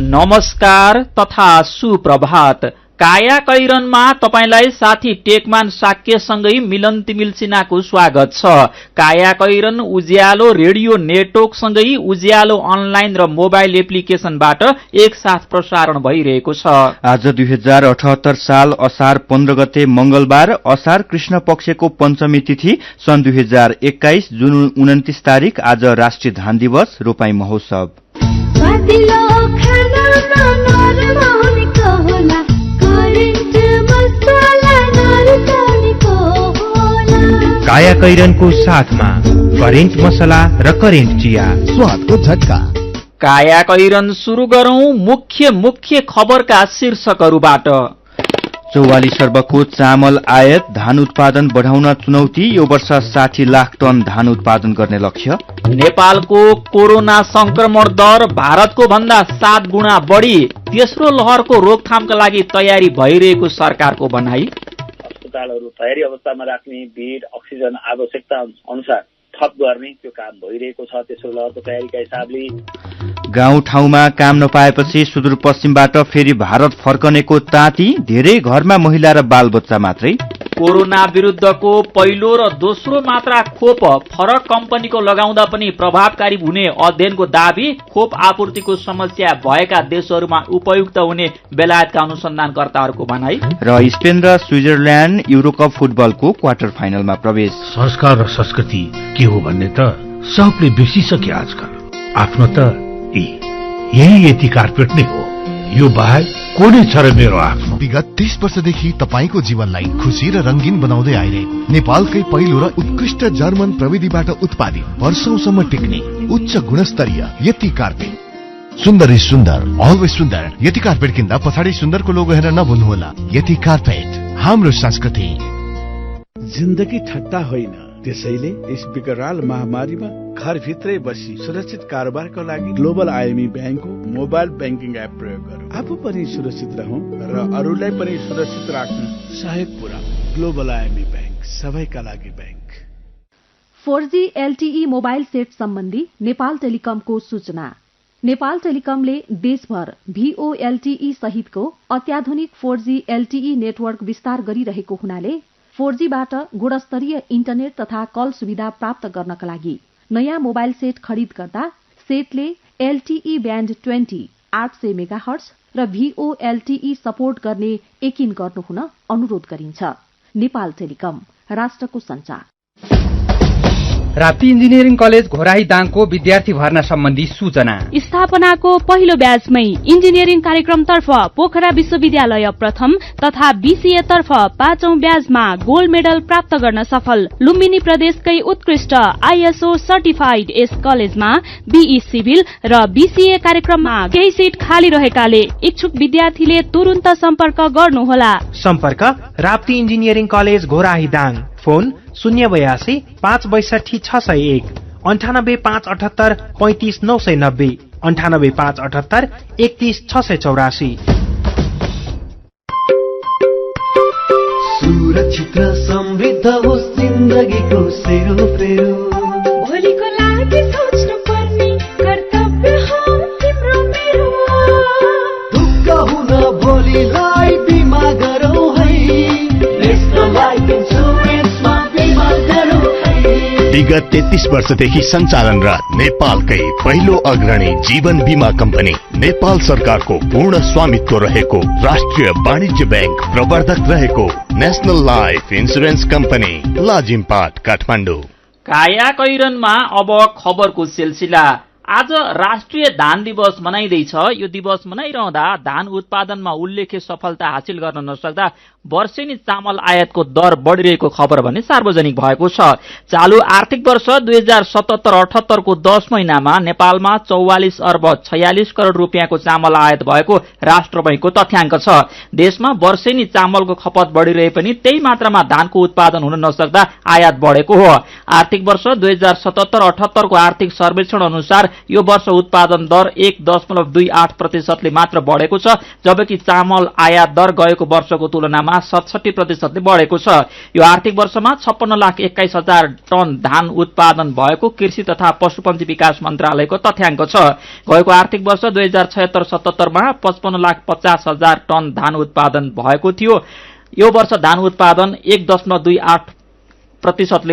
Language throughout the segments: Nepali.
नमस्कार तथा सुप्रभात। काया कैरनमा तपाईलाई साथी टेकमान साक्यसँगै मिलन तिमिल सिन्हाको स्वागत छ। काया कैरन उज्यालो रेडियो नेटवर्कसँगै उज्यालो अनलाइन र मोबाइल एप्लिकेशनबाट एकसाथ प्रसारण भइरहेको छ। आज 2078 साल असार 15 गते मंगलबार, असार कृष्ण पक्षको पञ्चमी तिथि, सन् 2021, जुन 29 तारिक। आज राष्ट्रिय धान दिवस, रोपाई महोत्सव। काया कैरनको साथमा करेन्ट मसला र करेन्ट चिया, स्वादको झट्का। काया कैरन सुरु गरौं मुख्य खबरका शीर्षकहरूबाट। 44 अर्बको चामल आयात, धान उत्पादन बढाउन चुनौती, यो वर्ष 60 लाख टन धान उत्पादन गर्ने लक्ष्य। नेपालको कोरोना संक्रमण दर भारतको भन्दा 7 गुणा बढी, तेस्रो लहरको रोकथामका लागि तयारी भइरहेको सरकारको भनाई। अस्पतालहरू तयारी अवस्थामा राख्ने, बेड, अक्सिजन आवश्यकता अनुसार थप गर्ने त्यो काम भइरहेको छ तेस्रो लहरको तयारीका हिसाबले। गाउँ ठाउँमा काम नपाएपछि सुदूरपश्चिमबाट फेरि भारत फर्कनेको ताती, धेरै घरमा महिला र बालबच्चा मात्रै। कोरोना विरुद्धको पहिलो र दोस्रो मात्रा खोप फरक कम्पनीको लगाउँदा पनि प्रभावकारी हुने अध्ययनको दाबी। खोप आपूर्तिको समस्या भएका देशहरूमा उपयुक्त हुने बेलायतका अनुसन्धानकर्ताहरूको भनाई। र स्पेन र स्विजरल्याण्ड युरोकप फुटबलको क्वार्टर फाइनलमा प्रवेश। संस्कार र संस्कृति के हो भन्ने त सबले बिर्सिसके आजकल। आफ्नो त यही यति कार्पेट नै हो, यो बाहेक को नै छ र मेरो आफ्नो। विगत 30 वर्षदेखि तपाईको जीवनलाई खुशी र रंगीन बनाउँदै आइरहेको नेपालकै पहिलो र उत्कृष्ट जर्मन प्रविधिबाट उत्पादित, वर्षौंसम्म टिक्ने उच्च गुणस्तरीय यति कार्पेट। सुन्दर इज सुन्दर, अलवेज सुन्दर। यति कार्पेट किन्दा पछाडि सुन्दरको लोगो हेरेर नभुल्नुहोला। यति कार्पेट, हाम्रो संस्कृति। जिन्दगी ठट्टा होइन, त्यसैले यस विकराल महामारीमा घरभित्रै बसी सुरक्षित कारोबारको लागि ग्लोबल आइएमई ब्याङ्कको मोबाइल ब्याङ्किङ एप प्रयोग गरौँ। आफू पनि सुरक्षित रहौं र अरूलाई पनि सुरक्षित राख्न सहयोग पुर्याउँ। ग्लोबल आइएमई ब्याङ्क, सबैका लागि bank. 4G LTE mobile set सम्बन्धी नेपाल टेलिकमको सूचना। नेपाल टेलिकमले देशभर VoLTE सहितको अत्याधुनिक 4G LTE नेटवर्क विस्तार गरिरहेको हुनाले 4G बाट गुणस्तरीय इन्टरनेट तथा कल सुविधा प्राप्त गर्नका लागि नयाँ मोबाइल सेट खरिद गर्दा सेटले LTE ब्यान्ड 20 800 मेगाहर्ट्ज र VoLTE सपोर्ट गर्ने यकिन गर्नुहुन अनुरोध गरिन्छ। नेपाल टेलिकम, राष्ट्रको सञ्चार। राप्ती इन्जिनियरिङ कलेज घोराही दाङको विद्यार्थी भर्ना सम्बन्धी सूचना। स्थापनाको पहिलो ब्याचमै इन्जिनियरिङ कार्यक्रमतर्फ पोखरा विश्वविद्यालय प्रथम तथा BCA तर्फ 5औं ब्याचमा गोल्ड मेडल प्राप्त गर्न सफल लुम्बिनी प्रदेशकै उत्कृष्ट ISO सर्टिफाइड यस कलेजमा BE सिभिल र BCA कार्यक्रममा केही सिट खाली रहेकाले इच्छुक विद्यार्थीले तुरुन्त सम्पर्क गर्नुहोला। सम्पर्क Rapti engineering college Ghorahi Dang. Phone 082 562 601, 98 578 35 990, 98 578 31 684। सुरक्षित र समृद्ध होस् जिन्दगीको सेरोफेरो, भोलिको लागि सोच्नु पर्ने कर्तव्य हो तिम्रो मेरो। दुःख हुन भोलिलाई बिमा गरौँ है, नेशनल लाइफ इन्सुरेन्समा बिमा गरौँ है। विगत 33 वर्षदेखि सञ्चालनरत नेपालकै पहिलो अग्रणी जीवन बीमा कम्पनी, नेपाल सरकारको पूर्ण स्वामित्व रहेको राष्ट्रिय वाणिज्य ब्याङ्क प्रवर्धक रहेको national life insurance company, Lazimpat, Kathmandu. काया कैरनमा अब खबरको सिलसिला। आज राष्ट्रिय धान दिवस मनाइँदैछ। यो दिवस मनाइरहँदा धान उत्पादनमा उल्लेख्य सफलता हासिल गर्न नसक्दा वर्षेनी चामल आयातको दर बढिरहेको खबर भने सार्वजनिक भएको छ। चालू आर्थिक वर्ष 2077-78 को 10 महिनामा नेपालमा 44 अर्ब 46 करोड़ रुपियाँको चामल आयात भएको राष्ट्र बैंकको तथ्याङ्क छ। देशमा वर्षेनी चामलको खपत बढिरहे पनि त्यही मात्रामा धानको उत्पादन हुन नसक्दा आयात बढेको हो। आर्थिक वर्ष 2077-78 को आर्थिक सर्वेक्षण अनुसार यो वर्ष उत्पादन दर 1.28% मात्र बढेको छ, जबकि चामल आयात दर गएको वर्षको तुलनामा 67% बढेको छ। यो आर्थिक वर्षमा 56,21,000 टन धान उत्पादन भएको कृषि तथा पशुपन्छी विकास मन्त्रालयको तथ्याङ्क छ। गएको आर्थिक वर्ष 2076-77 मा 55,50,000 टन धान उत्पादन भएको थियो। यो वर्ष धान उत्पादन 1.28%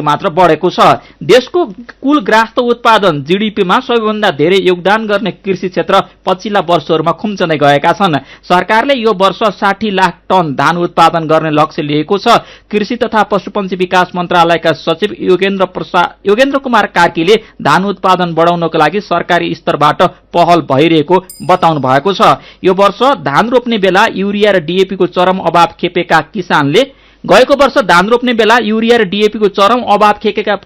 मात्र बढेको छ। देशको कुल ग्राहस्थ उत्पादन जीडीपीमा सबैभन्दा धेरै योगदान गर्ने कृषि क्षेत्र पछिल्ला वर्षहरूमा खुम्चँदै गएका छन्। सरकारले यो वर्ष 60 लाख टन धान उत्पादन गर्ने लक्ष्य लिएको छ। कृषि तथा पशुपन्छी विकास मन्त्रालयका सचिव योगेन्द्र कुमार कार्कीले धान उत्पादन बढाउनको लागि सरकारी स्तरबाट पहल भइरहेको बताउनु भएको छ। यो वर्ष धान रोप्ने बेला युरिया र डीएपीको चरम अभाव खेपेका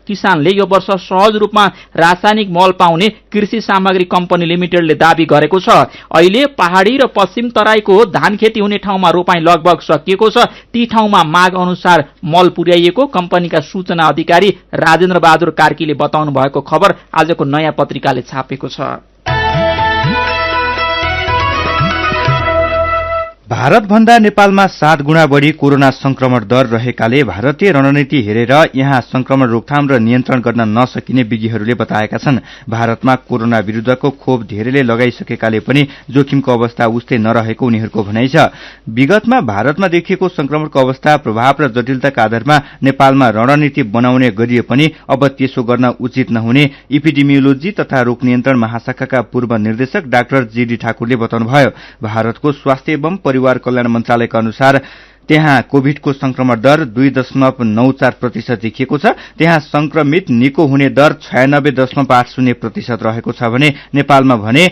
किसानले यो वर्ष सहज रूपमा रासायनिक मल पाउने कृषि सामग्री कम्पनी लिमिटेडले दावी गरेको छ। अहिले पहाडी र पश्चिम तराईको धान खेती हुने ठाउँमा रोपाई लगभग सकिएको छ। ती ठाउँमा माग अनुसार मल पुर्याइएको कम्पनीका सूचना अधिकारी राजेन्द्र बहादुर कार्कीले बताउनु भएको खबर आजको नयाँ पत्रिकाले छापेको छ। भारतभन्दा नेपालमा 7 गुणा बढी कोरोना संक्रमण दर रहेकाले भारतीय रणनीति हेरेर यहाँ संक्रमण रोकथाम र नियन्त्रण गर्न नसकिने विज्ञहरूले बताएका छन्। भारतमा कोरोना विरुद्धको खोप धेरैले लगाइसकेकाले पनि जोखिमको अवस्था उस्तै नरहेको उनीहरूको भनाइ छ। विगतमा भारतमा देखिएको संक्रमणको अवस्था, प्रभाव र जटिलताका आधारमा नेपालमा रणनीति बनाउने गरिए पनि अब त्यसो गर्न उचित नहुने इपिडेमियोलोजी तथा रोग नियन्त्रण महाशाखाका पूर्व निर्देशक डाक्टर जीडी ठाकुरले बताउनुभयो। भारतको स्वास्थ्य एवं परिवार कल्याण मन्त्रालयका अनुसार त्यहाँ कोभिडको संक्रमण दर 2.94% देखिएको छ। त्यहाँ संक्रमित निको हुने दर 96.80% रहेको छ भने नेपालमा भने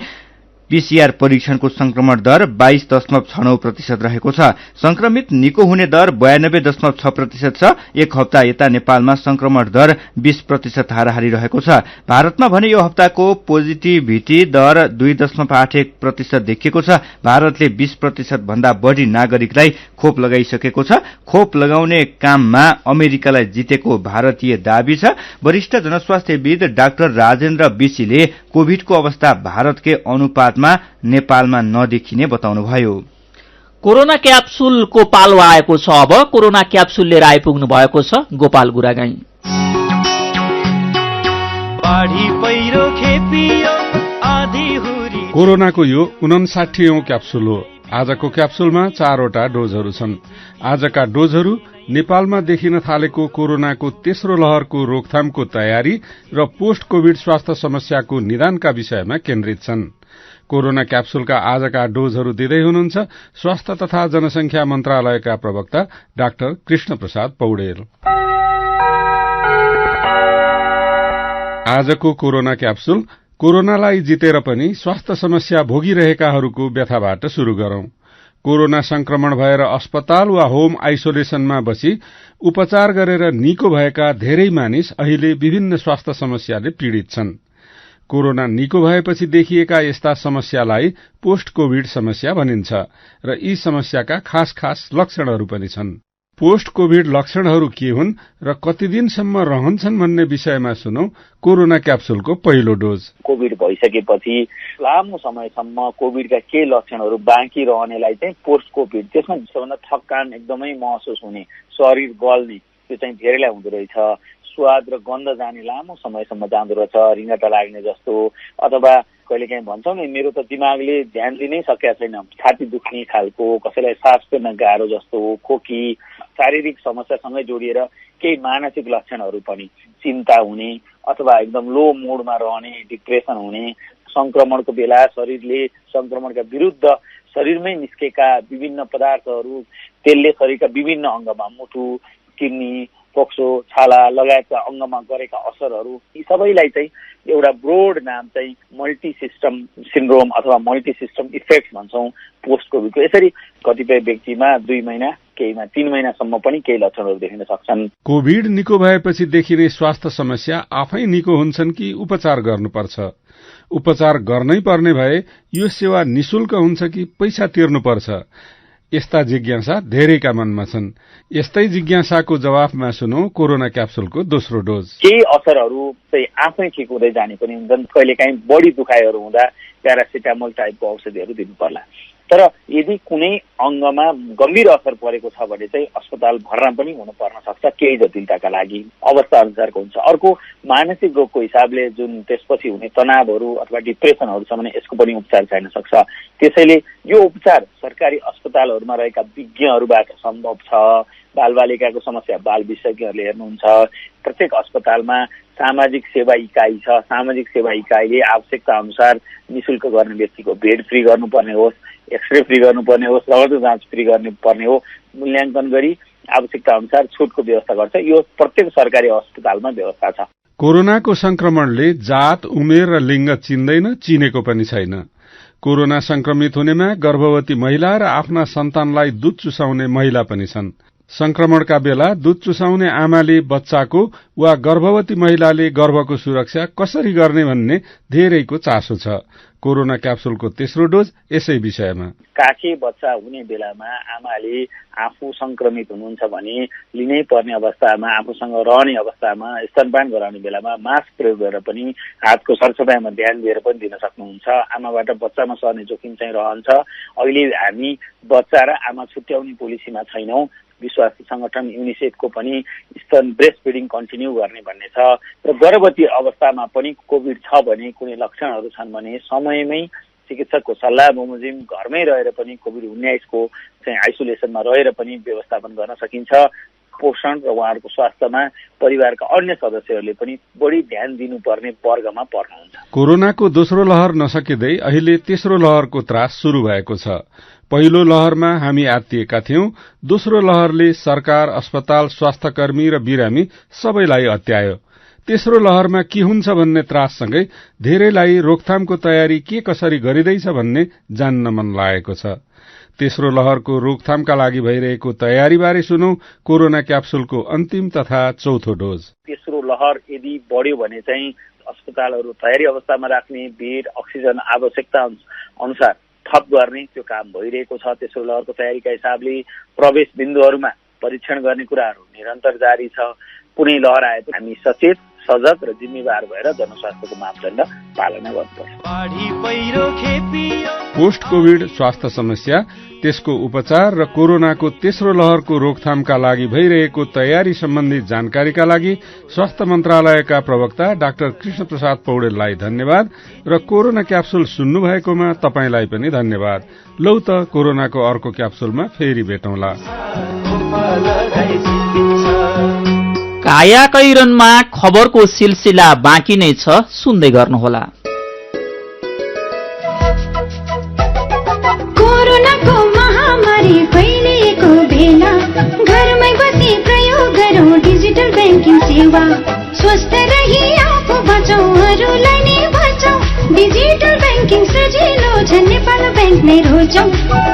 पीसीआर परीक्षणको संक्रमण दर 22.69% रहेको छ। संक्रमित निको हुने दर 92.6% छ। एक हप्ता यता नेपालमा संक्रमण दर 20% हाराहारी रहेको छ। भारतमा भने यो हप्ताको पोजिटिभिटी दर 2.81% देखिएको छ। भारतले 20% भन्दा बढी नागरिकलाई खोप लगाइसकेको छ। खोप लगाउने काममा अमेरिकालाई जितेको भारतीय दावी छ। वरिष्ठ जनस्वास्थ्यविद डाक्टर राजेन्द्र विशीले कोभिडको अवस्था भारतकै अनुपातमा नेपालमा नदेखिने बताउनुभयो। कोरोना क्याप्सुलको पालो आएको छ। अब कोरोना क्याप्सुल लिएर आइपुग्नु भएको छ गोपाल गुरागाई। कोरोनाको यो 59औं क्याप्सुल हो। आजको क्याप्सुलमा 4वटा डोजहरू छन्। आजका डोजहरू नेपालमा देखिन थालेको कोरोनाको तेस्रो लहरको रोकथामको तयारी र पोस्ट कोभिड स्वास्थ्य समस्याको निदानका विषयमा केन्द्रित छन्। कोरोना क्याप्सुलका आजका डोजहरू दिँदै हुनुहुन्छ स्वास्थ्य तथा जनसंख्या मन्त्रालयका प्रवक्ता डाक्टर कृष्ण प्रसाद पौडेल। आजको कोरोना क्याप्सुल कोरोनालाई जितेर पनि स्वास्थ्य समस्या भोगिरहेकाहरूको व्यथाबाट शुरू गरौं। कोरोना संक्रमण भएर अस्पताल वा होम आइसोलेसनमा बसी उपचार गरेर निको भएका धेरै मानिस अहिले विभिन्न स्वास्थ्य समस्याले पीड़ित छन्। कोरोना निको भएपछि देखिएका यस्ता समस्यालाई पोस्ट कोभिड समस्या भनिन्छ र यी समस्याका खास खास लक्षणहरू पनि छन्। पोस्ट कोभिड लक्षणहरू के हुन् र कति दिनसम्म रहन्छन् भन्ने विषयमा सुनौ कोरोना क्याप्सुलको पहिलो डोज। कोभिड भइसकेपछि लामो समयसम्म कोभिडका केही लक्षणहरू बाँकी रहनेलाई चाहिँ पोस्ट कोभिड, त्यसमा सबभन्दा थकान एकदमै महसुस हुने, शरीर गल्ने, त्यो चाहिँ धेरैलाई हुँदो रहेछ। स्वाद र गन्ध जाने लामो समयसम्म जाँदो रहेछ, रिङ्गटा लाग्ने जस्तो, अथवा कहिलेकाहीँ भन्छौँ नि मेरो त दिमागले ध्यान दिनै सकेका छैन, छाती दुख्ने खालको, कसैलाई सास फेर्न गाह्रो जस्तो, खोकी, शारीरिक समस्यासँगै जोडिएर केही मानसिक लक्षणहरू पनि, चिन्ता हुने अथवा एकदम लो मुडमा रहने, डिप्रेसन हुने, संक्रमणको बेला शरीरले संक्रमणका विरुद्ध शरीरमै निस्केका विभिन्न पदार्थहरू त्यसले शरीरका विभिन्न अङ्गमा, मुटु, किडनी, फोक्सो, छाला लगायतका अङ्गमा गरेका असरहरू, यी सबैलाई चाहिँ एउटा ब्रोड नाम चाहिँ मल्टी सिस्टम सिन्ड्रोम अथवा मल्टी सिस्टम इफेक्ट भन्छौँ पोस्ट कोभिडको। यसरी कतिपय व्यक्तिमा 2 महिना, केहीमा 3 महिनासम्म पनि केही लक्षणहरू देखिन सक्छन्। कोभिड निको भएपछि देखिने स्वास्थ्य समस्या आफै निको हुन्छन् कि उपचार गर्नुपर्छ? उपचार गर्नै पर्ने भए यो सेवा निशुल्क हुन्छ कि पैसा तिर्नुपर्छ? यस्ता जिज्ञासा धेरैका मनमा छन्। यस्तै जिज्ञासाको जवाफमा सुनौ कोरोना क्याप्सुलको दोस्रो डोज। केही असरहरू चाहिँ आफै ठिक हुँदै जाने पनि हुन्छन्। कहिलेकाहीँ बढी दुखाइहरू हुँदा प्यारासिटामोल टाइपको औषधिहरू दिनु पर्ला। तर यदि कुनै अङ्गमा गम्भीर असर परेको छ भने चाहिँ अस्पताल भर्ना पनि हुन पर्न सक्छ केही जटिलताका लागि, अवस्था अनुसारको हुन्छ। अर्को मानसिक रोगको हिसाबले जुन त्यसपछि हुने तनावहरू अथवा डिप्रेसनहरू छ भने यसको पनि उपचार चाहिन सक्छ। त्यसैले यो उपचार सरकारी अस्पतालहरूमा रहेका विज्ञहरूबाट सम्भव छ। बालबालिकाको समस्या बाल विशेषज्ञहरूले हेर्नुहुन्छ। प्रत्येक अस्पतालमा सामाजिक सेवा इकाइ छ। सामाजिक सेवा इकाइले आवश्यकता अनुसार निशुल्क गर्ने व्यक्तिको बेड फ्री गर्नुपर्ने होस्, एक्सरे फ्री गर्नुपर्ने होस्, रगत जाँच फ्री गर्नुपर्ने हो, मूल्याङ्कन गरी आवश्यकता अनुसार छुटको व्यवस्था गर्छ। यो प्रत्येक सरकारी अस्पतालमा व्यवस्था छ। कोरोनाको संक्रमणले जात, उमेर र लिङ्ग चिन्दैन, चिनेको पनि छैन। कोरोना संक्रमित हुनेमा गर्भवती महिला र आफ्ना सन्तानलाई दूध चुसाउने महिला पनि छन्। संक्रमणका बेला दूध चुसाउने आमाले बच्चाको वा गर्भवती महिलाले गर्भको सुरक्षा कसरी गर्ने भन्ने धेरैको चासो छ। कोरोना क्याप्सुलको तेस्रो डोज यसै विषयमा। काखे बच्चा हुने बेलामा आमाले आफू संक्रमित हुनुहुन्छ भने लिनै पर्ने अवस्थामा, आफूसँग रहने अवस्थामा, स्तनपान गराउने बेलामा मास्क प्रयोग गरेर पनि हातको सरसफाइमा ध्यान दिएर पनि दिन सक्नुहुन्छ। आमाबाट बच्चामा सर्ने जोखिम चाहिँ रहन्छ। अहिले हामी बच्चा र आमा छुट्याउने पोलिसीमा छैनौं। विश्व स्वास्थ्य संगठन युनिसेफको पनि स्तन ब्रेस्ट फिडिङ कन्टिन्यू गर्ने भन्ने छ। र गर्भवती अवस्थामा पनि कोभिड छ भने, कुनै लक्षणहरू छन् भने समयमै चिकित्सकको सल्लाह बमोजिम घरमै रहेर पनि कोभिड-19 को चाहिँ आइसोलेसनमा रहेर पनि व्यवस्थापन गर्न सकिन्छ। पोषण र उहाँहरूको स्वास्थ्यमा परिवारका अन्य सदस्यहरूले पनि बढी ध्यान दिनुपर्ने वर्गमा पर्नुहुन्छ। कोरोनाको दोस्रो लहर नसकिँदै अहिले तेस्रो लहरको त्रास सुरु भएको छ। पहिलो लहरमा हामी आत्तिएका थियौं। दोस्रो लहरले सरकार, अस्पताल, स्वास्थ्यकर्मी र बिरामी सबैलाई अत्यायो। तेस्रो लहरमा के हुन्छ भन्ने त्राससँगै धेरैलाई रोकथामको तयारी के कसरी गरिँदैछ भन्ने जान्न मन लागेको छ। तेस्रो लहरको रोकथामका लागि भइरहेको तयारीबारे सुनौ कोरोना क्याप्सुलको अन्तिम तथा चौथो डोज। तेस्रो लहर यदि बढ्यो भने चाहिँ अस्पतालहरू तयारी अवस्थामा राख्ने, बेड, अक्सिजन आवश्यकता अनुसार थप गर्ने त्यो काम भइरहेको छ। तेस्रो लहरको तयारीका हिसाबले प्रवेश बिन्दुहरूमा परीक्षण गर्ने कुराहरू निरन्तर जारी छ। कुनै लहर आए हामी सचेत, सजग र जिम्मेवार भएर जनस्वास्थ्यको मापदण्ड पालना गर्नुपर्छ। पोस्ट कोभिड स्वास्थ्य समस्या, त्यसको उपचार र कोरोनाको तेस्रो लहरको रोकथामका लागि भइरहेको तयारी सम्बन्धी जानकारीका लागि स्वास्थ्य मन्त्रालयका प्रवक्ता डाक्टर कृष्ण प्रसाद पौडेललाई धन्यवाद र कोरोना क्याप्सुल सुन्नु भएकोमा तपाईलाई पनि धन्यवाद। लौ त कोरोनाको अर्को क्याप्सुलमा फेरि भेटौँला। कायाकैरनमा खबरको सिलसिला बाँकी नै छ, सुन्दै गर्नुहोला। कोरोनाको महामारी फैलिएको बेला घरमै बसी प्रयोग गरौँ डिजिटल ब्याङ्किङ सेवा। स्वस्थ रही आफू बचाउ, अरूलाई नै बचाउ। डिजिटल ब्याङ्किङ सजिलो छ, नेपाल ब्याङ्क नै रोजौँ,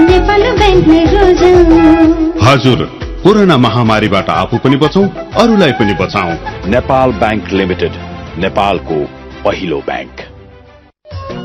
नेपाल ब्याङ्क नै रोजौँ। हजुर, कोरोना महामारीबाट आफू पनि बचौं, अरूलाई पनि बचाऊ। नेपाल बैंक लिमिटेड, नेपालको पहिलो बैंक।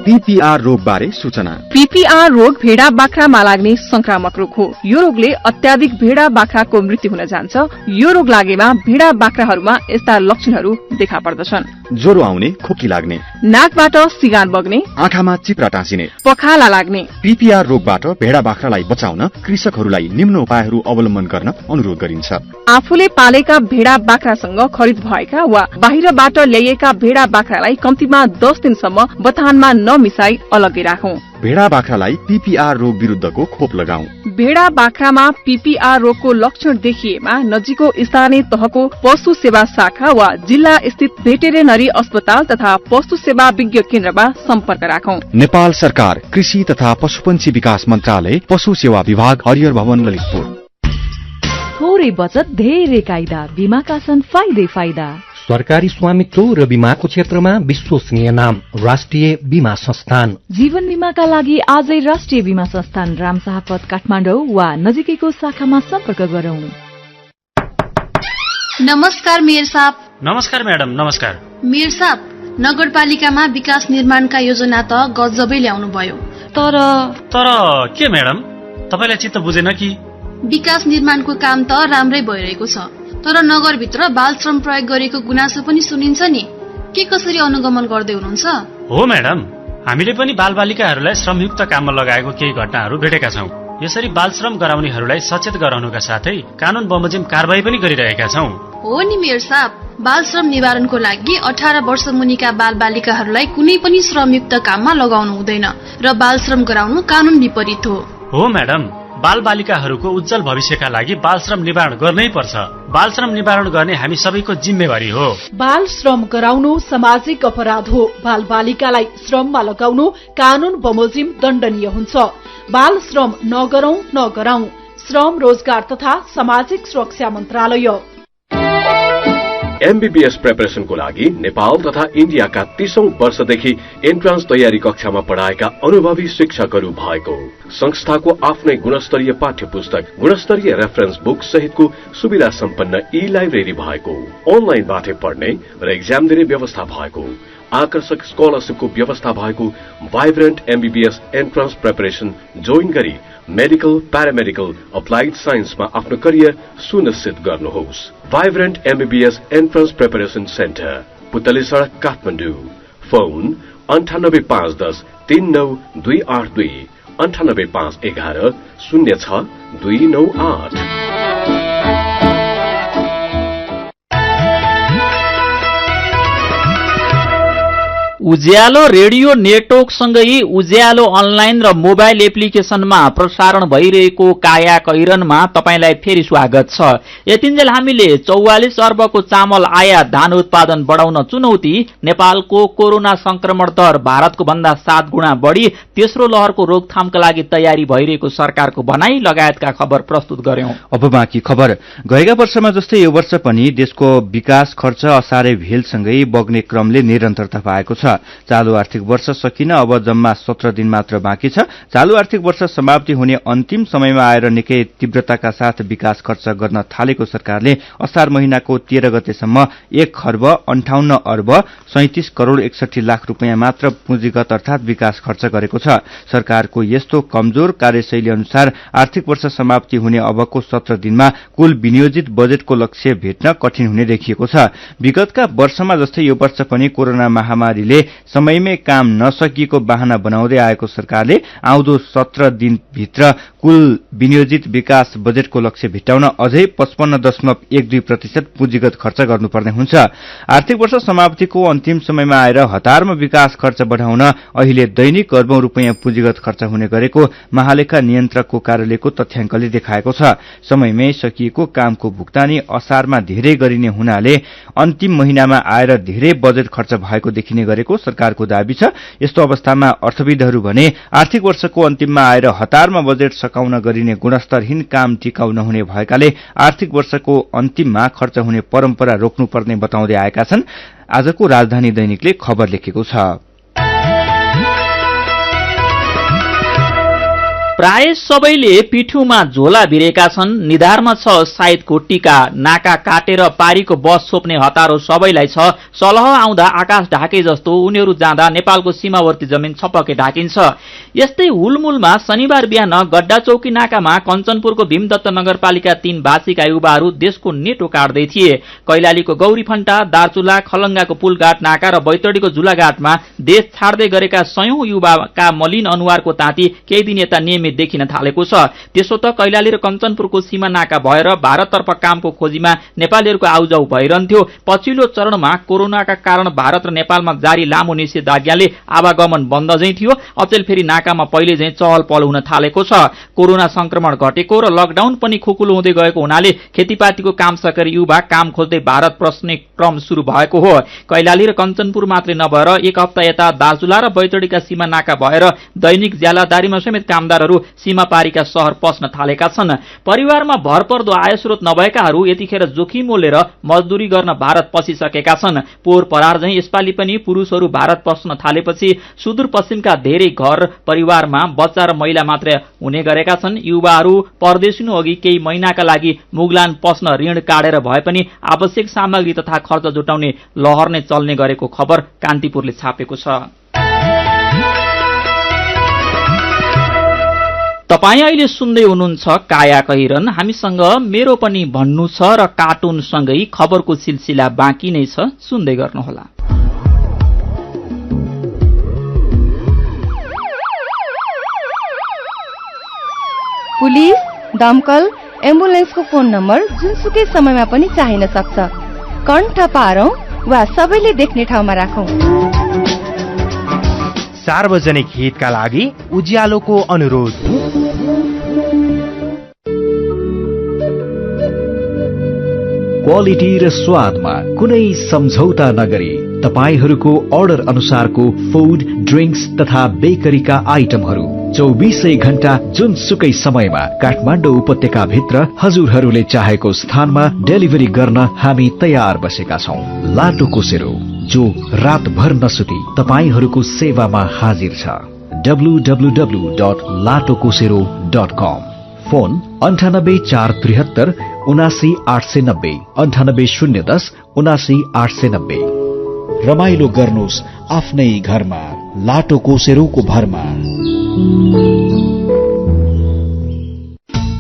पीपीआर रोग बारे सूचना। पीपीआर रोग भेडा बाख्रामा लाग्ने संक्रामक रोग हो। यो रोगले अत्याधिक भेडा बाख्राको मृत्यु हुन जान्छ। यो रोग लागेमा भेडा बाख्राहरूमा यस्ता लक्षणहरू देखा पर्दछन्: ज्वरो आउने, खोकी लाग्ने, नाकबाट सिगान बग्ने, आँखामा चिप्रा टाँसिने, पखाला लाग्ने। पीपीआर रोगबाट भेडा बाख्रालाई बचाउन कृषकहरूलाई निम्न उपायहरू अवलम्बन गर्न अनुरोध गरिन्छ। आफूले पालेका भेडा बाख्रासँग खरिद भएका वा बाहिरबाट ल्याइएका भेडा बाख्रालाई कम्तीमा 10 दिनसम्म बथानमा नमिसाई अलग्गै राखौं। भेडा बाख्रालाई पीपीआर रोग विरुद्धको खोप लगाऊ। भेडा बाख्रामा पीपीआर रोगको लक्षण देखिएमा नजिकको स्थानीय तहको पशु सेवा शाखा वा जिल्ला स्थित भेटेरिनरी अस्पताल तथा पशु सेवा विज्ञ केन्द्रमा सम्पर्क राखौं। नेपाल सरकार, कृषि तथा पशुपन्छी विकास मन्त्रालय, पशु सेवा विभाग, हरियर भवन, ललितपुर। थोरै बचत, धेरै कायदा, बीमाका छन् फाइदै फाइदा। सरकारी स्वामित्व र बीमाको क्षेत्रमा विश्वसनीय नाम राष्ट्रिय बीमा संस्थान। जीवन बीमाका लागि आजै राष्ट्रिय बीमा संस्थान रामशाहपथ काठमाडौँ वा नजिकैको शाखामा सम्पर्क गरौं। नमस्कार मेयर साहब। नमस्कार म्याडम, नमस्कार। मेयर साहब, नगरपालिकामा विकास निर्माणका योजना त गजबै ल्याउनु भयो, तर के म्याडम, तपाईलाई चित्त बुझेन कि? विकास निर्माणको काम त राम्रै भइरहेको छ, तर नगरभित्र बाल श्रम प्रयोग गरेको गुनासो पनि सुनिन्छ नि। के कसरी अनुगमन गर्दै हुनुहुन्छ? हो म्याडम, हामीले पनि बालबालिकाहरूलाई श्रमयुक्त काममा लगाएको केही घटनाहरू भेटेका छौं। यसरी बाल श्रम गराउनेहरूलाई सचेत गराउनुका साथै कानून बमोजिम कारबाही पनि गरिरहेका छौं। हो नि मेयर साहब, बाल श्रम निवारणको लागि 18 वर्ष मुनिका बालबालिकाहरूलाई कुनै पनि श्रमयुक्त काममा लगाउनु हुँदैन र बाल श्रम गराउनु कानून विपरीत हो म्याडम, बालबालिकाहरूको उज्जवल भविष्यका लागि बाल श्रम निवारण गर्नै पर्छ। बाल श्रम निवारण गर्ने हामी सबैको जिम्मेवारी हो। बाल श्रम गराउनु सामाजिक अपराध हो। बालबालिकालाई श्रममा लगाउनु कानून बमोजिम दण्डनीय हुन्छ। बाल श्रम नगरौं। श्रम, रोजगार तथा सामाजिक सुरक्षा मन्त्रालय। एमबीबीएस प्रिपरेसनको लागि नेपाल तथा इन्डियाका 30औं वर्षदेखि एन्ट्रान्स तयारी कक्षामा पढाएका अनुभवी शिक्षकहरू भएको संस्थाको आफ्नै गुणस्तरीय पाठ्य पुस्तक, गुणस्तरीय रेफरेन्स बुक सहितको सुविधा सम्पन्न ई-लाइब्रेरी भएको, अनलाइनबाटै पढ्ने र एक्जाम दिने व्यवस्था भएको, आकर्षक स्कलरशिपको व्यवस्था भएको vibrant MBBS entrance preparation join गरी मेडिकल, प्यारामेडिकल, अप्लाइड साइन्समा आफ्नो करियर सुनिश्चित गर्नुहोस्। Vibrant MBBS entrance preparation centre, पुतली सडक, काठमाडौँ। फोन 9851 39282 98511 06298। उज्यालो रेडियो नेटवर्कसँगै उज्यालो अनलाइन र मोबाइल एप्लिकेशनमा प्रसारण भइरहेको काया कैरनमा तपाईंलाई फेरि स्वागत छ। यतिन्जेल हामीले 44 अर्बको चामल आयात, धान उत्पादन बढाउन चुनौती, नेपालको कोरोना संक्रमण दर भारतको भन्दा 7 गुणा बढ़ी, तेस्रो लहरको रोकथामका लागि तयारी भइरहेको सरकारको भनाई लगायतका खबर प्रस्तुत गर्यौं। अब बाँकी खबर। गएका वर्षमा जस्तै यो वर्ष पनि देशको विकास खर्च असारे भेलसँगै बग्ने क्रमले निरन्तरता पाएको छ। चालू आर्थिक वर्ष सकिन अब जम्मा 17 दिन मात्र बाँकी छ। चालू आर्थिक वर्ष समाप्ति हुने अन्तिम समयमा आएर निकै तीव्रताका साथ विकास खर्च गर्न थालेको सरकारले असार महिनाको 13 गतेसम्म 1 खर्ब 58 अर्ब 37 करोड़ 61 लाख रुपियाँ मात्र पुँजीगत अर्थात विकास खर्च गरेको छ। सरकारको यस्तो कमजोर कार्यशैली अनुसार आर्थिक वर्ष समाप्ति हुने अबको 17 दिनमा कुल विनियोजित बजेटको लक्ष्य भेट्न कठिन हुने देखिएको छ। विगतका वर्षमा जस्तै यो वर्ष पनि कोरोना महामारीले समयमै काम नसकिएको बहाना बनाउँदै आएको सरकारले आउँदो 17 दिनभित्र कुल विनियोजित विकास बजेटको लक्ष्य भेट्टाउन अझै 55.12% पुँजीगत खर्च गर्नुपर्ने हुन्छ। आर्थिक वर्ष समाप्तिको अन्तिम समयमा आएर हतारमा विकास खर्च बढाउन अहिले दैनिक अर्बौं रुपियाँ पुँजीगत खर्च हुने गरेको महालेखा नियन्त्रकको कार्यालयको तथ्याङ्कले देखाएको छ। समयमै सकिएको कामको भुक्तानी असारमा धेरै गरिने हुनाले अन्तिम महिनामा आएर धेरै बजेट खर्च भएको देखिने गरेको सरकारको दाबी छ। यस्तो अवस्थामा अर्थविदहरू भने आर्थिक वर्षको अन्तिममा आएर हतारमा बजेट सकाउन गरिने गुणस्तरहीन काम टिकाउ नहुने भएकाले आर्थिक वर्षको अन्तिममा खर्च हुने परम्परा रोक्नुपर्ने बताउँदै आएका छन्। आजको राजधानी दैनिकले खबर लेखेको छ। प्राय सबैले पिठुमा झोला भिरेका छन्। निधारमा छ सायदको टीका, नाका काटेर पारीको बस छोप्ने हतारो सबैलाई छ। सलह आउँदा आकाश ढाके जस्तो उनीहरू जाँदा नेपालको सीमावर्ती जमिन छपके ढाकिन्छ। यस्तै हुलमुलमा शनिबार बिहान गड्डा चौकी नाकामा कञ्चनपुरको भीमदत्त नगरपालिका 3 भाषीका युवाहरू देशको नेटो काट्दै थिए। कैलालीको गौरीफन्टा, दार्चुला, खलंगाको पुलघाट नाका र बैतडीको झुलाघाटमा देश छाड्दै गरेका सयौं युवाका मलिन अनुहारको ताती केही दिन यता नियमित देखिन थालेको छ। त्यसो त कैलाली र कञ्चनपुरको सीमा नाका भएर भारततर्फ कामको खोजीमा नेपालीहरूको आउजाउ भइरहन्थ्यो। पछिल्लो चरणमा कोरोनाका कारण भारत र नेपालमा जारी लामो निषेधाज्ञाले आवागमन बन्द झै थियो। अचेल फेरि नाकामा पहिले झै चहल पहल हुन थालेको छ। कोरोना संक्रमण घटेको र लकडाउन पनि खुकुलो हुँदै गएको हुनाले खेतीपातीको काम सकेर युवा काम खोज्दै भारत प्रस्ने क्रम शुरू भएको हो। कैलाली र कञ्चनपुर मात्रै नभएर एक हप्ता यता दार्चुला र बैतडीका सीमा नाका भएर दैनिक ज्यालादारीमा समेत कामदारहरू सीमापारीका शहर पस्न थालेका छन्। परिवारमा भरपर्दो आयस्रोत नभएकाहरू यतिखेर जोखिम मोलेर मजदुरी गर्न भारत पसिसकेका छन्। पोहोर परार झैं यसपालि पनि पुरुषहरू भारत पस्न थालेपछि सुदूरपश्चिमका धेरै घर परिवारमा बच्चा र महिला मात्र हुने गरेका छन्। युवाहरू परदेशिनु अघि केही महिनाका लागि मुगलान पस्न ऋण काटेर भए पनि आवश्यक सामग्री तथा खर्च जुटाउने लहर नै चल्ने गरेको खबर कान्तिपुरले छापेको छ। तपाई अहिले सुन्दै हुनुहुन्छ काया कैरन। हामीसँग मेरो पनि भन्नु छ र कार्टुन सँगै खबरको सिलसिला बाँकी नै छ, सुन्दै गर्नुहोला। पुलिस, दमकल, एम्बुलेन्सको फोन नम्बर जुनसुकै समयमा पनि चाहिन सक्छ। कण्ठ पारौं वा सबैले देख्ने ठाउँमा राखौं। सार्वजनिक हितका लागि उज्यालोको अनुरोध। क्वालिटी र स्वादमा कुनै सम्झौता नगरी तपाईहरूको अर्डर अनुसारको फूड, ड्रिंक्स तथा बेकरीका आइटमहरू 24 घण्टा जुनसुकै समयमा काठमाडौँ उपत्यका भित्र हजुरहरूले चाहेको स्थानमा डेलिभरी गर्न हामी तयार बसेका छौं। लाटो कोसेरो, जो रातभर नसुती तपाईहरूको सेवामा हाजिर छ। www.latokosero.com। फोन 9847 79890 98010 79890। रमाइलो गर्नुहोस् आफ्नै घरमा लाटो कोसेरोको भरमा।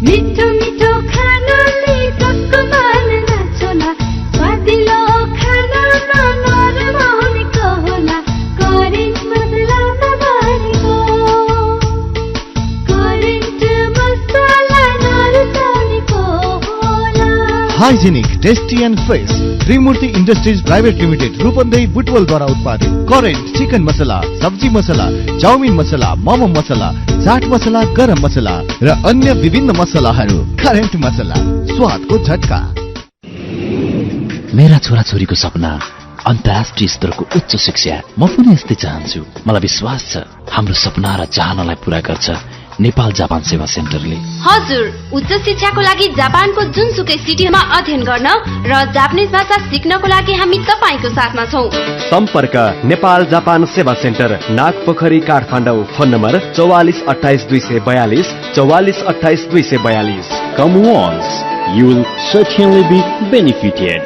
मिठो मिठो खानाले कसको मन नछोला, स्वादिलो खानामा नरम हुनेको होला। करेन्ट मसला नभरेको, करेन्ट मसला नरुचाउनेको होला। Hygienic, tasty and fresh Trimurti industries private limited Rupandehi बुटवलद्वारा उत्पादित करेन्ट चिकन मसला, सब्जी मसला, चाउमिन मसला, मोमो मसला, चाट मसला, गरम मसला र अन्य विभिन्न मसलाहरू। करेन्ट मसला, स्वादको झट्का। मेरा छोराछोरीको सपना अन्तर्राष्ट्रिय स्तरको उच्च शिक्षा। म पनि यस्तै चाहन्छु। मलाई विश्वास छ हाम्रो सपना र चाहनालाई पूरा गर्छ नेपाल जापान सेवा सेन्टरले। हजुर, उच्च शिक्षाको लागि जापानको जुनसुकै सिटीमा अध्ययन गर्न र जापानिज भाषा सिक्नको लागि हामी तपाईको साथमा छौं। सम्पर्क नेपाल जापान सेवा centre, Nagpokhari, Kathmandu. Phone number 4428 242 4428 242। Come once, you will certainly be benefited.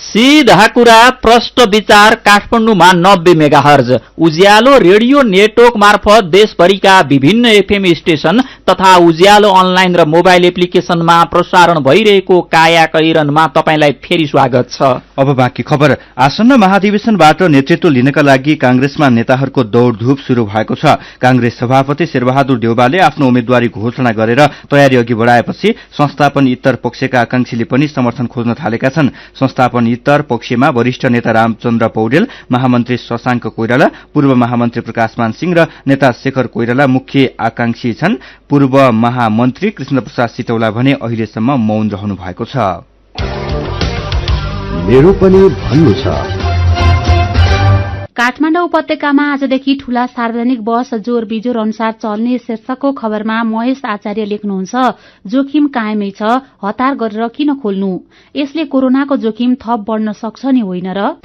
सीधा कुरा, प्रष्ट विचार, काठमाडौँमा 90 मेगाहर्ज उज्यालो रेडियो नेटवर्क मार्फत देशभरिका विभिन्न एफएम स्टेशन तथा उज्यालो अनलाइन र मोबाइल एप्लिकेशनमा प्रसारण भइरहेको काया कैरनमा तपाईलाई फेरि स्वागत छ। अब बाँकी खबर। आसन्न महाधिवेशनबाट नेतृत्व लिनका लागि कांग्रेसमा नेताहरूको दौड़धूप शुरू भएको छ। कांग्रेस सभापति शेरबहादुर देउवाले आफ्नो उम्मेद्वारी घोषणा गरेर तयारी अघि बढाएपछि संस्थापन इतर पक्षका आकांक्षीले पनि समर्थन खोज्न थालेका छन्। संस्थापन इतर पक्षमा वरिष्ठ नेता रामचन्द्र पौडेल, महामन्त्री शशाङ्क कोइराला, पूर्व महामन्त्री प्रकाशमान सिंह र नेता शेखर कोइराला मुख्य आकांक्षी छन्। पूर्व महामन्त्री कृष्णप्रसाद सिटौला भने अहिलेसम्म मौन रहनु भएको छ। मेरो पनि भन्नु छ। काठमाडौँ उपत्यकामा आजदेखि ठूला सार्वजनिक बस जोर बिजोर अनुसार चल्ने शीर्षकको खबरमा महेश आचार्य लेख्नुहुन्छ, जोखिम कायमै छ, हतार गरेर किन खोल्नु? यसले कोरोनाको जोखिम थप बढ्न सक्छ नि होइन र?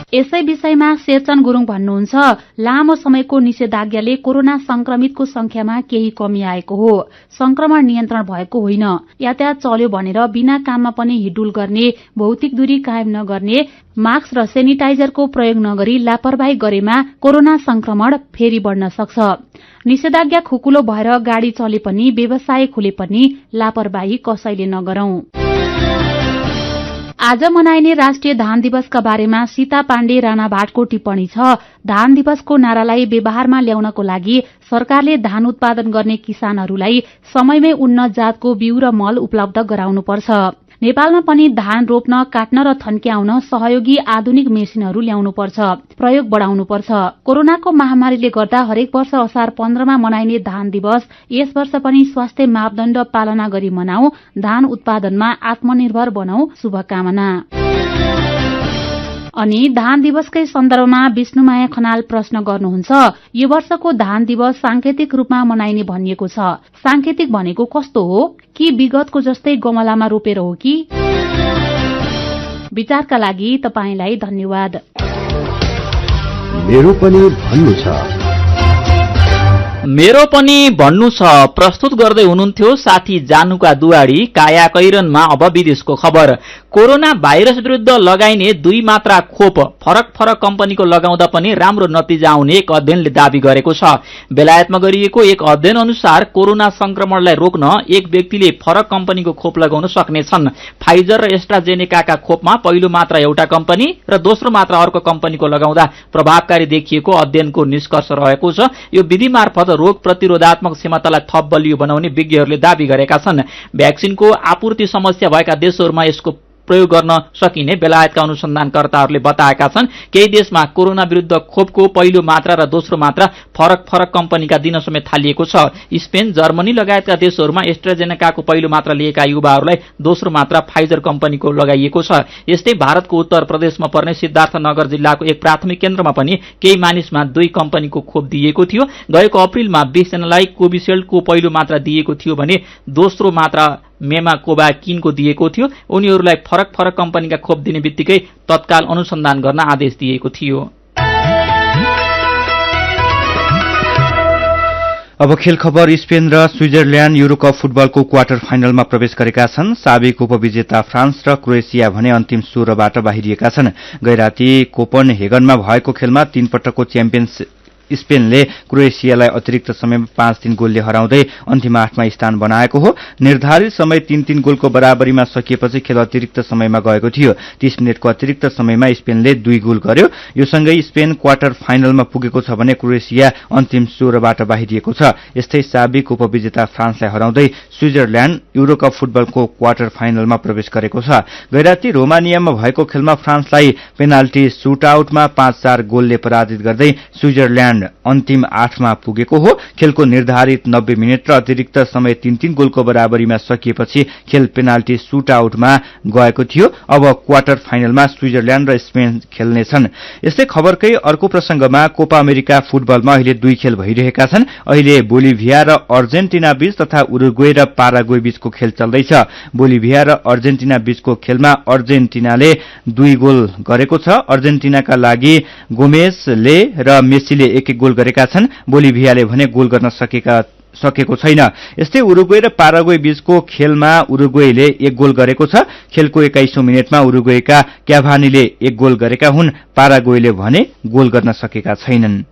यसै विषयमा शेरचन गुरुङ भन्नुहुन्छ, लामो समयको निषेधाज्ञाले कोरोना संक्रमितको संख्यामा केही कमी आएको हो, संक्रमण नियन्त्रण भएको होइन। यातायात चल्यो भनेर बिना काममा पनि हिडुल गर्ने, भौतिक दूरी कायम नगर्ने, मास्क र सेनिटाइजरको प्रयोग नगरी लापरवाही गरेमा कोरोना संक्रमण फेरि बढ्न सक्छ। निषेधाज्ञा खुकुलो भएर गाड़ी चले पनि, व्यवसाय खुले पनि लापरवाही कसैले नगरौं। आज मनाइने राष्ट्रिय धान दिवसका बारेमा सीता पाण्डे राणाभाटको टिप्पणी छ। धान दिवसको नारालाई व्यवहारमा ल्याउनको लागि सरकारले धान उत्पादन गर्ने किसानहरूलाई समयमै उन्नत जातको बिउ र मल उपलब्ध गराउनुपर्छ। नेपालमा पनि धान रोप्न, काट्न र थन्क्याउन सहयोगी आधुनिक मेसिनहरू ल्याउनुपर्छ, प्रयोग बढाउनुपर्छ। कोरोनाको महामारीले गर्दा हरेक वर्ष असार 15मा मनाइने धान दिवस यस वर्ष पनि स्वास्थ्य मापदण्ड पालना गरी मनाऊ, धान उत्पादनमा आत्मनिर्भर बनाऊ, शुभकामना। अनि धान दिवसकै सन्दर्भमा विष्णुमाया खनाल प्रश्न गर्नुहुन्छ, यो वर्षको धान दिवस सांकेतिक रूपमा मनाइने भनिएको छ। सांकेतिक भनेको कस्तो हो? कि विगतको जस्तै गमलामा रोपेर हो कि? विचारका लागि तपाईलाई धन्यवाद। मेरो पनि भन्नु छ। मेरो पनि भन्नु छ प्रस्तुत गर्दै हुनुहुन्थ्यो साथी जानुका दुवाडी। काया कैरनमा अब विदेशको खबर। कोरोना भाइरस विरुद्ध लगाइने 2 मात्रा खोप फरक फरक कम्पनीको लगाउँदा पनि राम्रो नतिजा आउने एक अध्ययनले दावी गरेको छ। बेलायतमा गरिएको एक अध्ययन अनुसार कोरोना संक्रमणलाई रोक्न एक व्यक्तिले फरक कम्पनीको खोप लगाउन सक्नेछन्। फाइजर र एस्ट्राजेनेकाका खोपमा पहिलो मात्रा एउटा कम्पनी र दोस्रो मात्रा अर्को कम्पनीको लगाउँदा प्रभावकारी देखिएको अध्ययनको निष्कर्ष रहेको छ। यो विधि मार्फत रोग प्रतिरोधात्मक क्षमतालाई थप बलियो बनाउने विज्ञहरूले दावी गरेका छन्। भ्याक्सिनको आपूर्ति समस्या भएका देशहरूमा यसको प्रयोग गर्न सकिने बेलायतका अनुसन्धानकर्ताहरूले बताएका छन्। केही देशमा कोरोना विरुद्ध खोपको पहिलो मात्रा र दोस्रो मात्रा फरक फरक कम्पनीका दिन समेत थालिएको छ। स्पेन, जर्मनी लगायतका देशहरूमा एस्ट्राजेनेकाको पहिलो मात्रा लिएका युवाहरूलाई दोस्रो मात्रा फाइजर कम्पनीको लगाइएको छ। यस्तै भारतको उत्तर प्रदेशमा पर्ने सिद्धार्थनगर जिल्लाको एक प्राथमिक केन्द्रमा पनि केही मानिसमा 2 कम्पनीको खोप दिएको थियो। गएको अप्रिलमा 20 जनालाई कोभिसिल्डको पहिलो मात्रा दिएको थियो भने दोस्रो मात्रा मेमा कोभाकिनको दिएको थियो। उनीहरूलाई फरक फरक कम्पनीका खोप दिने बित्तिकै तत्काल अनुसन्धान गर्न आदेश दिएको थियो। अब खेल खबर। स्पेन र स्विजरल्याण्ड युरोकप फुटबलको क्वार्टर फाइनलमा प्रवेश गरेका छन्। साबिक उपविजेता फ्रान्स र क्रोएसिया भने अन्तिम 16बाट बाहिरिएका छन्। गैराती कोपनहेगनमा भएको खेलमा 3 पटकको च्याम्पियन्स स्पेनले क्रोएसियालाई अतिरिक्त समयमा 5-3 गोलले हराउँदै अन्तिम 8मा स्थान बनाएको हो। निर्धारित समय 3-3 गोलको बराबरीमा सकिएपछि खेल अतिरिक्त समयमा गएको थियो। 30 मिनेटको अतिरिक्त समयमा स्पेनले 2 गोल गर्यो। यो सँगै स्पेन क्वार्टर फाइनलमा पुगेको छ भने क्रोएसिया अन्तिम 16बाट बाहिरिएको छ। यस्तै साबिक उपविजेता फ्रान्सलाई हराउँदै स्विजरल्याण्ड युरोकप फुटबलको क्वार्टर फाइनलमा प्रवेश गरेको छ। गैराती रोमानियामा भएको खेलमा फ्रान्सलाई पेनाल्टी सुटआउटमा 5-4 गोलले पराजित गर्दै स्विजरल्याण्ड अन्तिम 8मा पुगेको हो। खेलको निर्धारित 90 मिनेट र अतिरिक्त समय 3-3 गोलको बराबरीमा सकिएपछि खेल पेनाल्टी सुटआउटमा गएको थियो। अब क्वार्टर फाइनलमा स्विजरल्याण्ड र स्पेन खेल्नेछन्। यस्तै खबरकै अर्को प्रसंगमा कोपा अमेरिका फुटबलमा अहिले 2 खेल भइरहेका छन्। अहिले बोलिभिया र अर्जेन्टिना बीच तथा उरुग्वे र पाराग्वे बीचको खेल चल्दैछ। बोलिभिया र अर्जेन्टिना बीचको खेलमा अर्जेन्टिनाले 2 गोल गरेको छ। अर्जेन्टिनाका लागि गोमेजले र मेसीले एक गोल गरेका छन्। बोलिभियाले भने गोल गर्न सकेको छैन। यस्तै उरुग्वे र पाराग्वे बीचको खेलमा उरुग्वेले 1 गोल गरेको छ। खेलको 21औं मिनेटमा उरुग्वेका क्याभानीले 1 गोल गरेका हुन्। पाराग्वेले भने गोल गर्न सकेका छैनन्।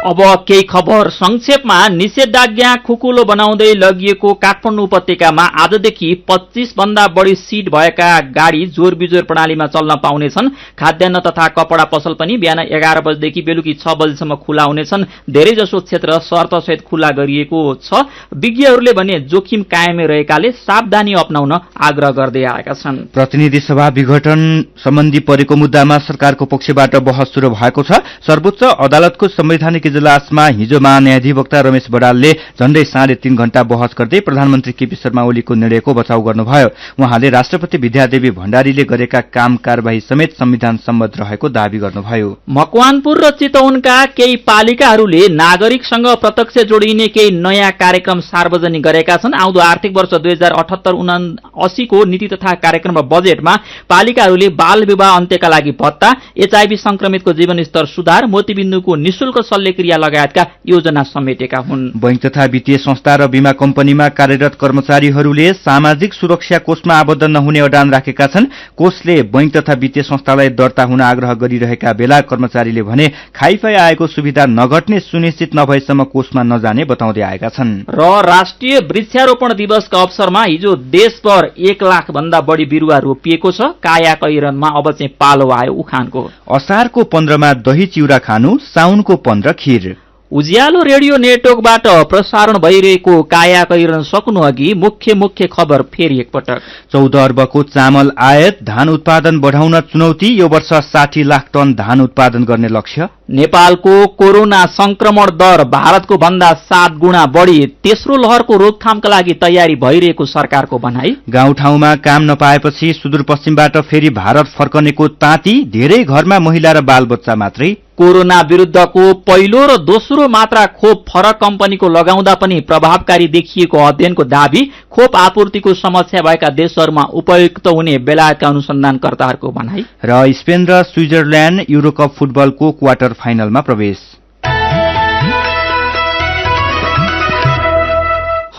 अब केही खबर संक्षेपमा। निषेधाज्ञा खुकुलो बनाउँदै लगिएको काठमाडौँ उपत्यकामा आजदेखि 25 भन्दा बढी सीट भएका गाड़ी जोर बिजोर प्रणालीमा चल्न पाउनेछन्। खाद्यान्न तथा कपड़ा पसल पनि बिहान 11 बजेदेखि बेलुकी 6 बजेसम्म खुला हुनेछन्। धेरैजसो क्षेत्र शर्तसहित खुला गरिएको छ। विज्ञहरूले भने जोखिम कायमै रहेकाले सावधानी अपनाउन आग्रह गर्दै आएका छन्। प्रतिनिधि सभा विघटन सम्बन्धी परेको मुद्दामा सरकारको पक्षबाट बहस शुरू भएको छ। सर्वोच्च अदालतको संवैधानिक इजलासमा हिजो महान्यायाधिवक्ता रमेश बडालले झण्डै 3.5 घण्टा बहस गर्दै प्रधानमन्त्री केपी शर्मा ओलीको निर्णयको बचाउ गर्नुभयो। उहाँले राष्ट्रपति विद्यादेवी भण्डारीले गरेका काम कारबाही समेत संविधान सम्मत रहेको दावी गर्नुभयो। मकवानपुर र चितवनका केही पालिकाहरूले नागरिकसँग प्रत्यक्ष जोडिने केही नयाँ कार्यक्रम सार्वजनिक गरेका छन्। आउँदो आर्थिक वर्ष 2078-79 को नीति तथा कार्यक्रम र बजेटमा पालिकाहरूले बाल विवाह अन्त्यका लागि भत्ता, एचआईभी संक्रमितको जीवनस्तर सुधार, मोतीबिन्दुको निशुल्क शल्यक्रिया लगायतका योजना समेटेका हुन्। बैंक तथा वित्तीय संस्था र बीमा कम्पनीमा कार्यरत कर्मचारीहरूले सामाजिक सुरक्षा कोषमा आबद्ध नहुने अडान राखेका छन्। कोषले बैंक तथा वित्तीय संस्थालाई दर्ता हुन आग्रह गरिरहेका बेला कर्मचारीले भने खाइफाइ आएको सुविधा नघट्ने सुनिश्चित नभएसम्म कोषमा नजाने बताउँदै आएका छन्। र राष्ट्रिय वृक्षारोपण दिवसका अवसरमा हिजो देशभर 1 लाख भन्दा बढी बिरुवा रोपिएको छ। काया कैरनमा अब चाहिँ पालो आयो उखानको। असारको 15मा दही चिउरा खानु, साउनको 15 खीर। उज्यालो रेडियो नेटवर्कबाट प्रसारण भइरहेको काया कैरन सक्नु अघि मुख्य खबर फेरि एकपटक। 14 अर्बको चामल आयात, धान उत्पादन बढाउन चुनौती। यो वर्ष 60 लाख टन धान उत्पादन गर्ने लक्ष्य। नेपालको कोरोना संक्रमण दर भारतको भन्दा 7 गुणा बढी। तेस्रो लहरको रोकथामका लागि तयारी भइरहेको सरकारको भनाई। गाउँठाउँमा काम नपाएपछि सुदूरपश्चिमबाट फेरि भारत फर्कनेको ताती। धेरै घरमा महिला र बालबच्चा मात्रै। कोरोना विरुद्धको पहिलो र दोस्रो मात्रा खोप फरक कम्पनीको लगाउँदा पनि प्रभावकारी देखिएको अध्ययनको दावी, खोप आपूर्तिको समस्या भएका देशहरूमा उपयुक्त हुने बेलायतका अनुसन्धानकर्ताहरूको भनाई र स्पेन र स्विजरल्याण्ड युरोकप फुटबलको क्वार्टर फाइनलमा प्रवेश।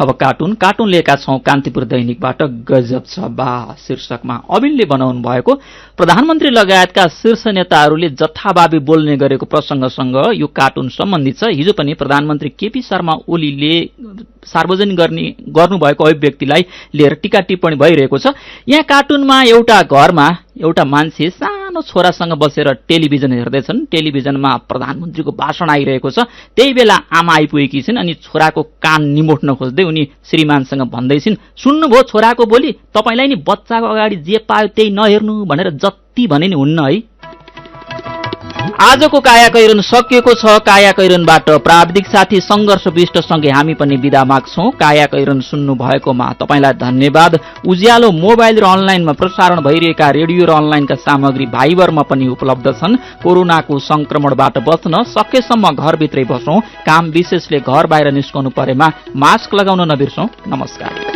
अब कार्टुन लिएका छौं कान्तिपुर दैनिकबाट। गजब छ बा शीर्षकमा अविनले बनाउनु भएको प्रधानमन्त्री लगायतका शीर्ष नेताहरूले जथाभावी बोल्ने गरेको प्रसंगसँग यो कार्टुन सम्बन्धित छ। हिजो पनि प्रधानमन्त्री केपी शर्मा ओलीले सार्वजनिक गर्नुभएको अभिव्यक्तिलाई लिएर टीका टिप्पणी भइरहेको छ। यहाँ कार्टुनमा एउटा घरमा एउटा मान्छे सानो छोरासँग बसेर टेलिभिजन हेर्दैछन्। टेलिभिजनमा प्रधानमन्त्रीको भाषण आइरहेको छ। त्यही बेला आमा आइपुगेकी छिन् अनि छोराको कान निमोट्न खोज्दै उनी श्रीमानसँग भन्दैछिन्, सुन्नुभयो छोराको बोली, तपाईलाई नि बच्चाको अगाडि जे पायो त्यही नहेर्नु भनेर जति भने नि हुन्न है। आजको कायाकैरन सकिएको छ। कायाकैरनबाट प्राविधिक साथी संघर्ष विष्टसँगै हामी पनि बिदा माग्छौं। कायाकैरन सुन्नु भएकोमा तपाईलाई धन्यवाद। उज्यालो मोबाइल र अनलाइनमा प्रसारण भइरहेका रेडियो र अनलाइनका सामग्री भाइबरमा पनि उपलब्ध छन्। कोरोनाको संक्रमणबाट बच्न सकेसम्म घरभित्रै बसौं। काम विशेषले घर बाहिर निस्कनु परेमा मास्क लगाउन नबिर्सौं। नमस्कार।